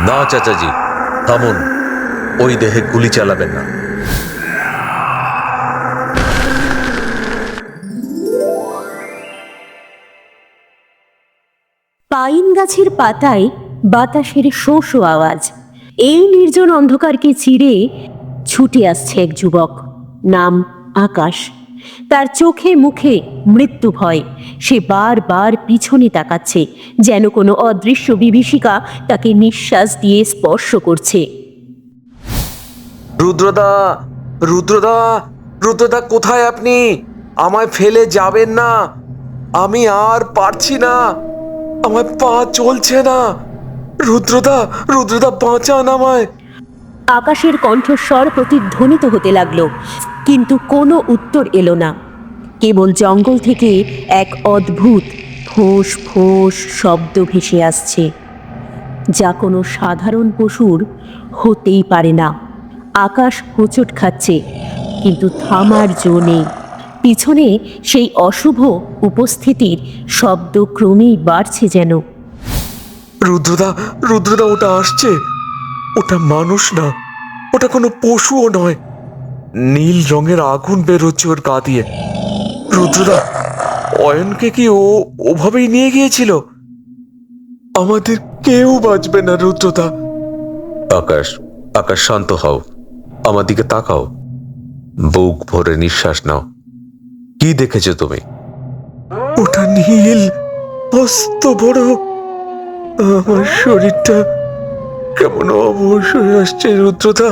না চাচাজি, থামুন, ওই দেহে গুলি চালাবেন না। পাইন গাছের পাতায় বাতাসের শো শো আওয়াজ। এই নির্জন অন্ধকারকে চিরে ছুটে আসছে এক যুবক, নাম আকাশ। তার চোখে মুখে মৃত্যু ভয়। সে বারবার পিছনে তাকাচ্ছে, যেন কোনো অদৃশ্য বিভীষিকা তাকে নিঃশ্বাস দিয়ে স্পর্শ করছে। রুদ্রদা, রুদ্রদা, রুদ্রদা, কোথায় আপনি? আমায় ফেলে যাবেন না, আমি আর পারছি না, আমার পা চলছে না। রুদ্রদা, রুদ্রদা, বাঁচান আমায়। আকাশের কণ্ঠস্বর প্রতিধ্বনিত হতে লাগলো, কিন্তু কোনো উত্তর এলো না। কেবল জঙ্গল থেকে এক অদ্ভুত ফোঁস ফোঁস শব্দ ভেসে আসছে, যা কোনো সাধারণ পশুর হতেই পারে না। আকাশ হোঁচট খাচ্ছে, কিন্তু থামার জো নেই। পিছনে সেই অশুভ উপস্থিতির শব্দ ক্রমেই বাড়ছে যেন। রুদ্রদা, রুদ্রদা, ওটা আসছে। ওটা মানুষ না, ওটা কোনো পশুও নয়। নীল রঙের আগুন বেরোচ্ছে ওর গা দিয়ে। রুদ্রদা, অয়নকে কি ও ওভাবেই নিয়ে গিয়েছিল? আমাদের কেউ বাঁচবে না রুদ্রদা। আকাশ, আকাশ, শান্ত হও, আমার দিকে তাকাও, বুক ভরে নিঃশ্বাস নাও। কি দেখেছো তুমি? ওটা নীল, মস্ত বড়। আমার শরীরটা কেমন অবশ হয়ে আসছে রুদ্রদা।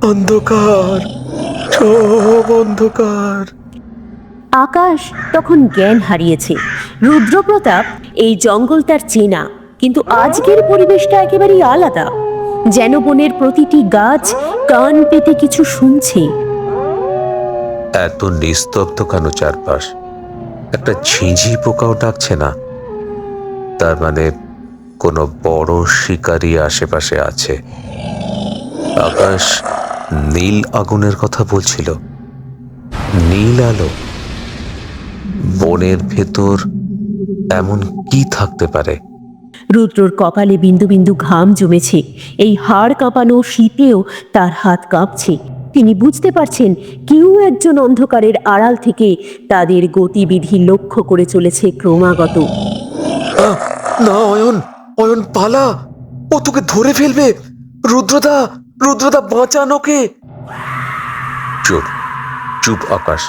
অন্ধকার, সব অন্ধকার। আকাশ তখন জ্ঞান হারিয়েছে। রুদ্রপ্রতাপ এই জঙ্গল তার চেনা, কিন্তু আজকের পরিবেশটা একেবারেই আলাদা। যেন বনের প্রতিটি গাছ কান পেতে কিছু শুনছে। এত নিস্তব্ধ কেন চারপাশ? একটা ঝিঁঝি পোকাও ডাকছে না। তার মানে কোনো বড় শিকারী আশেপাশে আছে। আকাশ নীল আগুনের কথা বলছিল। নীল আলো, বনের ভেতর এমন কি থাকতে পারে? রুদ্রর কপালে বিন্দু বিন্দু ঘাম জমেছে। এই হাড় কাঁপানো শীতেও তার হাত কাঁপছে। তিনি বুঝতে পারছেন, কেউ একজন অন্ধকারের আড়াল থেকে তাদের গতিবিধি লক্ষ্য করে চলেছে ক্রমাগত। না অয়ন, অয়ন পালা, ও তোকে ধরে ফেলবে। রুদ্রদা, রুদ্রদা, বাঁচান ওকে। চুপ, চুপ আকাশ,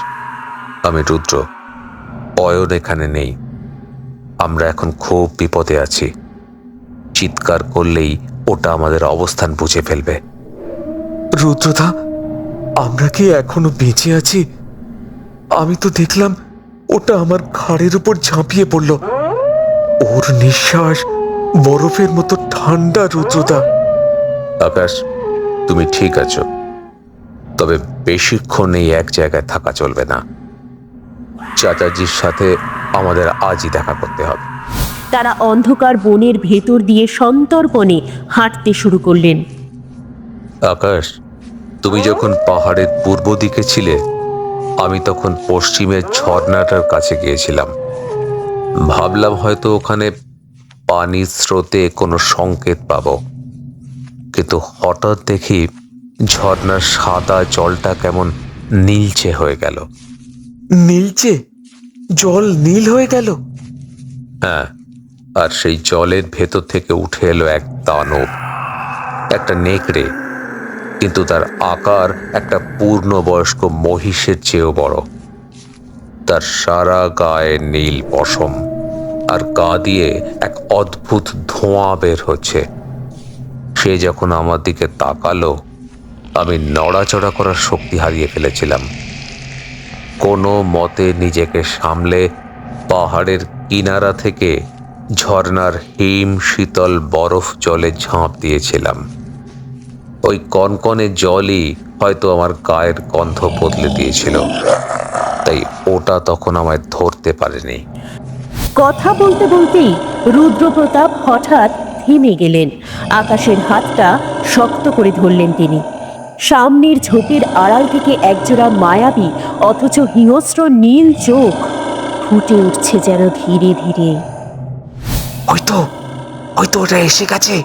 আমি রুদ্র। অয়ন এখানে নেই। আমরা এখন খুব বিপদে আছি। চিৎকার করলেই ওটা আমাদের অবস্থান বুঝে ফেলবে। রুদ্রদা, আমরা কি এখনো বেঁচে আছি? আমি তো দেখলাম ওটা আমার ঘাড়ের উপর ঝাঁপিয়ে পড়ল। ওর নিঃশ্বাস বরফের মতো ঠান্ডা রুদ্রদা। আকাশ, তুমি ঠিক আছো, তবে বেশিক্ষণ এই এক জায়গায় থাকা চলবে না। চাচাজির সাথে আমাদের আজই দেখা করতে হবে। তারা অন্ধকার বনের ভেতর দিয়ে সন্তর্পণে হাঁটতে শুরু করলেন। আকাশ, তুমি যখন পাহাড়ের পূর্ব দিকে ছিলে, আমি তখন পশ্চিমের ঝর্ণাটার কাছে গিয়েছিলাম। ভাবলাম হয়তো ওখানে পানির স্রোতে কোনো সংকেত পাব, কিন্তু হঠাৎ দেখি ঝর্ণার সাদা জলটা কেমন নীলচে হয়ে গেল। নীলচে? জল নীল হয়ে গেল? হ্যাঁ, আর সেই জলের ভেতর থেকে উঠে এলো এক দানব, একটা নেকড়ে, কিন্তু তার আকার একটা পূর্ণবয়স্ক মহিষের চেয়েও বড়। তার সারা গায়ে নীল পশম, আর গা দিয়ে এক অদ্ভুত ধোঁয়া বের হচ্ছে। সে যখন আমার দিকে তাকালো, আমি নড়াচড়া করার শক্তি হারিয়ে ফেলেছিলাম। কোনো মতে নিজেকে সামলে পাহাড়ের কিনারা থেকে ঝর্ণার হিম শীতল বরফ জলে ঝাঁপ দিয়েছিলাম। ওই কনকনে জলই হয়তো আমার গায়ের গন্ধ বদলে দিয়েছিল, তাই ওটা তখন আমায় ধরতে পারেনি। কথা বলতে বলতেই রুদ্রপ্রতাপ হঠাৎ থেমে গেলেন। আকাশের হাতটা শক্ত করে ধরলেন তিনি। সামনের ঝোপের আড়াল থেকে একজোড়া মায়াবী অথচ হিংস্র নীল চোখ ফুটে উঠছে যেন ধীরে ধীরে। হয়তো, হয়তো ওটা এসে গেছে।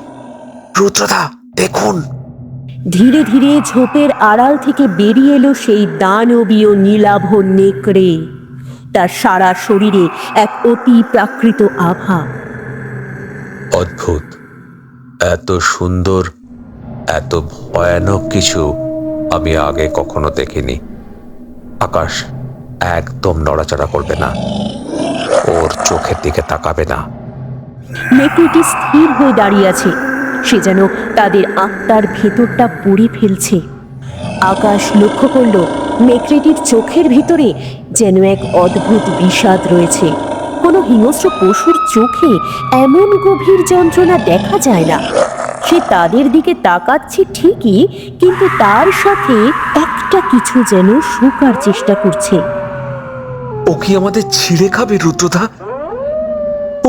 রুদ্রদা দেখুন। ধীরে ধীরে ঝোপের আড়াল থেকে বেরিয়ে এলো সেই দানবীয় নীলাভ নেকড়ে। তার সারা শরীরে এক অতি প্রাকৃত আভা। অদ্ভুত, এত সুন্দর, এত ভয়ানক কিছু আমি আগে কখনো দেখিনি। আকাশ একদম নড়াচড়া করবে না, ওর চোখের দিকে তাকাবে না। নেকড়েটি স্থির হয়ে দাঁড়িয়ে আছে, সে যেন তাদের আত্মার ভেতরটা পড়ে ফেলছে। আকাশ লক্ষ্য করল নেকড়েটির চোখের ভিতরে যেন এক অদ্ভুত বিষাদ রয়েছে। কোনো হিংস্র পশুর চোখে এমন গভীর যন্ত্রণা দেখা যায় না। সে তাদের দিকে তাকাচ্ছে ঠিকই, কিন্তু তার সাথে একটা কিছু যেন শোকার চেষ্টা করছে। ও কি আমাদের ছিঁড়ে খাবে রুদ্রদা?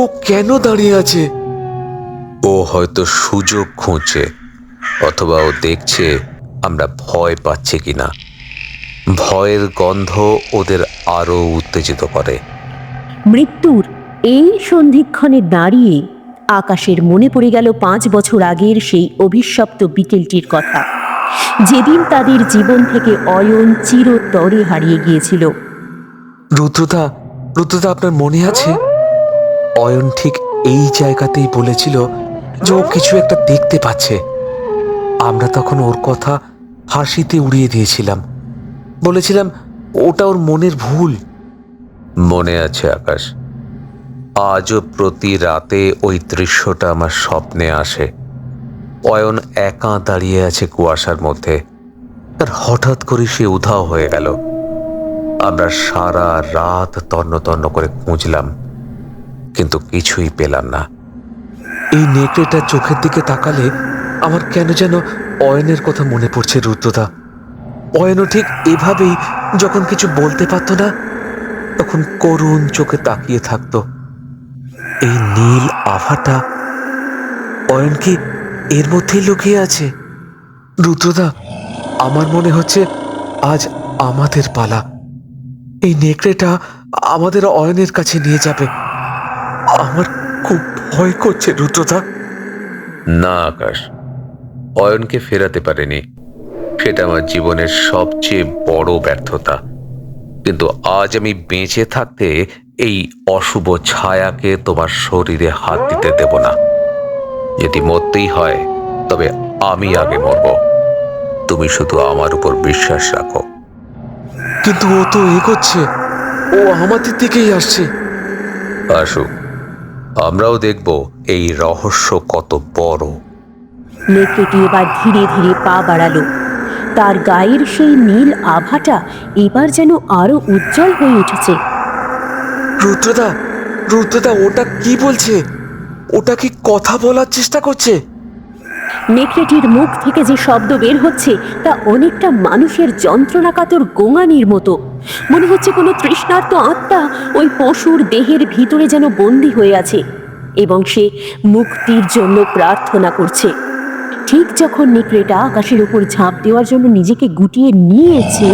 ও কেন দাঁড়িয়ে আছে? ও হয়তো সুযোগ খুঁজছে, অথবা ও দেখছে আমরা ভয় পাচ্ছি কিনা। ভয়ের গন্ধ ওদের আরো উত্তেজিত করে। মৃত্যুর এই সন্ধিক্ষণে দাঁড়িয়ে আকাশের মনে পড়ে গেল 5 বছর আগের সেই অভিশপ্ত বিকেলটির কথা, যেদিন তাদের জীবন থেকে অয়ন চিরতরে হারিয়ে গিয়েছিল। রুদ্রদা, রুদ্রদা আপনার মনে আছে? অয়ন ঠিক এই জায়গাতেই বলেছিল যে ও কিছু একটা দেখতে পাচ্ছে। আমরা তখন ওর কথা হাসিতে উড়িয়ে দিয়েছিলাম, বলেছিলাম ওটা ওর মনের ভুল। মনে আছে আকাশ, আজও প্রতি রাতে ওই দৃশ্যটা আমার স্বপ্নে আসে। অয়ন একা দাঁড়িয়ে আছে কুয়াশার মধ্যে, আর হঠাৎ করে সে উধাও হয়ে গেল। আমরা সারা রাত তন্ন তন্ন করে খুঁজলাম, কিন্তু কিছুই পেলাম না। এই নেকড়েটার চোখের দিকে তাকালে আমার কেন যেন অয়নের কথা মনে পড়ছে রুদ্রদা। অয়নও ঠিক এভাবেই যখন কিছু বলতে পারতো না, তখন করুণ চোখে তাকিয়ে থাকতো। এই নীল আভাটা, অয়ন কি এর মধ্যেই লুকিয়ে আছে? রুদ্রদা, আমার মনে হচ্ছে আজ আমাদের পালা। এই নেকড়েটা আমাদের অয়নের কাছে নিয়ে যাবে। আমার খুব ভয় করছে রুদ্রদা। না আকাশ, অয়নকে ফেরাতে পারেনি, সেটা আমার জীবনের সবচেয়ে বড় ব্যর্থতা। কিন্তু আজ আমি বেঁচে থাকতে এই অশুভ ছায়াকে তোমার শরীরে হাত দিতে দেব না। যদি মরতেই হয় তবে আমি আগে মরব। তুমি শুধু আমার উপর বিশ্বাস রাখো। কিন্তু ও তো এগোচ্ছে, ও আমাদের দিকেই আসছে। আসুক, আমরাও দেখব এই রহস্য কত বড়। নেকড়েটি এবার ধীরে ধীরে পা বাড়ালো। তার গায়ের সেই নীল আভাটা এবার যেন আরো উজ্জ্বল হয়ে উঠেছে। রুদ্রদা, রুদ্রদা, ওটা কি বলছে? ওটা কি কথা বলার চেষ্টা করছে? নেকড়েটির মুখ থেকে যে শব্দ বের হচ্ছে তা অনেকটা মানুষের যন্ত্রণাকাতর গোঙানির মতো। মনে হচ্ছে কোনো তৃষ্ণার্ত আত্মা ওই পশুর দেহের ভিতরে যেন বন্দী হয়ে আছে এবং সে মুক্তির জন্য প্রার্থনা করছে। ঠিক যখন নেকড়েটা আকাশের উপর ঝাঁপ দেওয়ার জন্য নিজেকে গুটিয়ে নিয়েছে,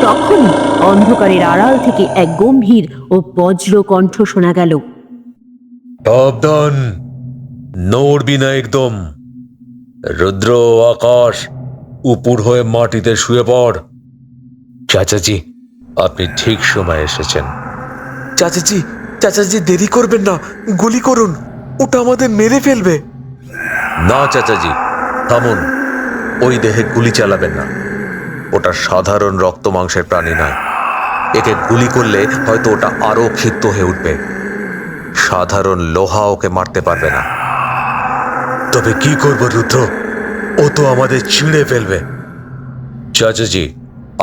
তখনই অন্ধকারের আড়াল থেকে এক গম্ভীর ও বজ্র কণ্ঠ শোনা গেল। সাবধান, নড়বি না একদম। রুদ্র, আকাশ, উপুর হয়ে মাটিতে শুয়ে পড়। চাচাজি, আপনি ঠিক সময় এসেছেন। চাচাজি, চাচাজি, দেরি করবেন না, গুলি করুন, ওটা আমাদের মেরে ফেলবে। না চাচাজি, থামুন, ওই দেহে গুলি চালাবেন না। ওটা সাধারণ রক্ত মাংসের প্রাণী নয়। একে গুলি করলে হয়তো ওটা আরো ক্ষিপ্ত হয়ে উঠবে। সাধারণ লোহা ওকে মারতে পারবে না। তবে কি করব রুদ্র, ও তো আমাদের ছিঁড়ে ফেলবে। চাচাজি,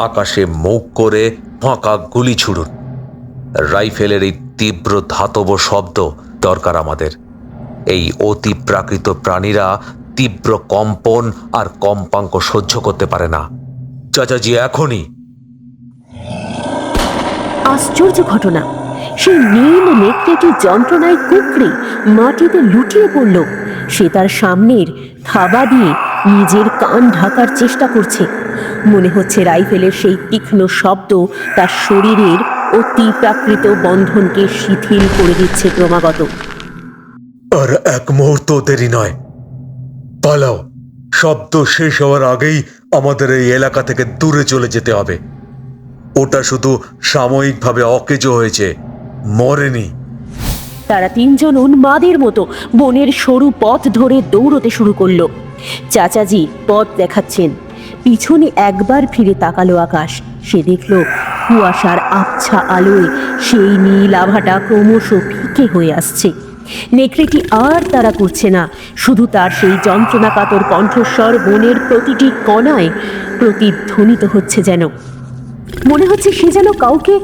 আকাশে মুখ করে ফাঁকা গুলি ছুড়ুন। রাইফেলের এই তীব্র ধাতব শব্দ দরকার আমাদের। এই অতি প্রাকৃত প্রাণীরা তীব্র কম্পন আর কম্পাঙ্ক সহ্য করতে পারে না। চাচাজি, এখনই। আশ্চর্য ঘটনা, সেই নীল নেকড়েটি যন্ত্রণায় কুঁকড়ে মাটিতে লুটিয়ে পড়ল। সে তার সামনের থাবা দিয়ে নিজের কান ঢাকার চেষ্টা করছে। মনে হচ্ছে রাইফেলের সেই তীক্ষ্ণ শব্দ তার শরীরের অতি প্রাকৃত বন্ধনকে শিথিল করে দিচ্ছে ক্রমাগত। আর এক মুহূর্ত দেরি নয়, পালাও, শব্দ শেষ হওয়ার আগেই আমাদের এই এলাকা থেকে দূরে চলে যেতে হবে। ওটা শুধু সাময়িকভাবে অকেজো হয়েছে, মরেনি। তারা তিনজন উন্মাদের মতো বনের সরু পথ ধরে দৌড়তে শুরু করলো। চাচাজি পথ দেখাচ্ছেন। পিছনে একবার ফিরে তাকালো আকাশ। সে দেখল কুয়াশার আবছা আলোয় সেই নীল আভাটা ক্রমশ ফিকে হয়ে আসছে। নেকড়েটি আর তাড়া করছে না, শুধু তার সেই যন্ত্রণাকাতর কণ্ঠস্বর বনের প্রতিটি কণায় প্রতিধ্বনিত হচ্ছে। যেন মনে হচ্ছে সে যেন কাউকে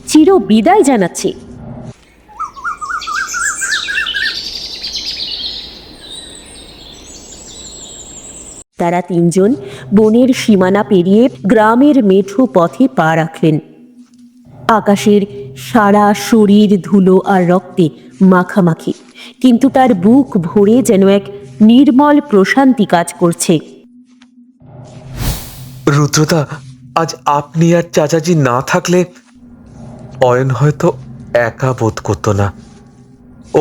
চির বিদায় জানাচ্ছে। তারা তিনজন বনের সীমানা পেরিয়ে গ্রামের মেঠো পথে পা রাখলেন। আকাশের সারা শরীর ধুলো আর রক্তে মাখামাখি, কিন্তু তার বুক ভরে যেন এক নির্মল প্রশান্তি কাজ করছে। রুদ্রদা, আজ আপনি আর চাচাজি না থাকলে অয়ন হয়তো একা বোধ করতো না।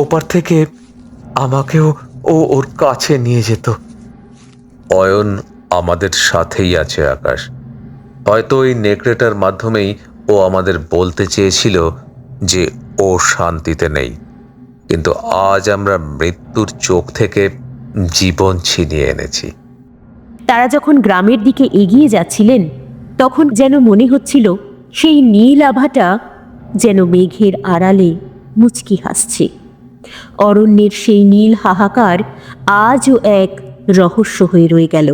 ওপার থেকে আমাকেও ওর কাছে নিয়ে যেত। অয়ন আমাদের সাথেই আছে আকাশ। হয়তো এই নেকড়েটার মাধ্যমেই ও আমাদের বলতে চেয়েছিল যে ও শান্তিতে নেই, কিন্তু আজ আমরা মৃত্যুর চোখ থেকে জীবন ছিনিয়ে এনেছি। তারা যখন গ্রামের দিকে এগিয়ে যাচ্ছিলেন, তখন যেন মনে হচ্ছিল সেই নীল আভাটা যেন মেঘের আড়ালে মুচকি হাসছে। অরণ্যের সেই নীল হাহাকার আজও এক রহস্য হয়ে রয়ে গেল।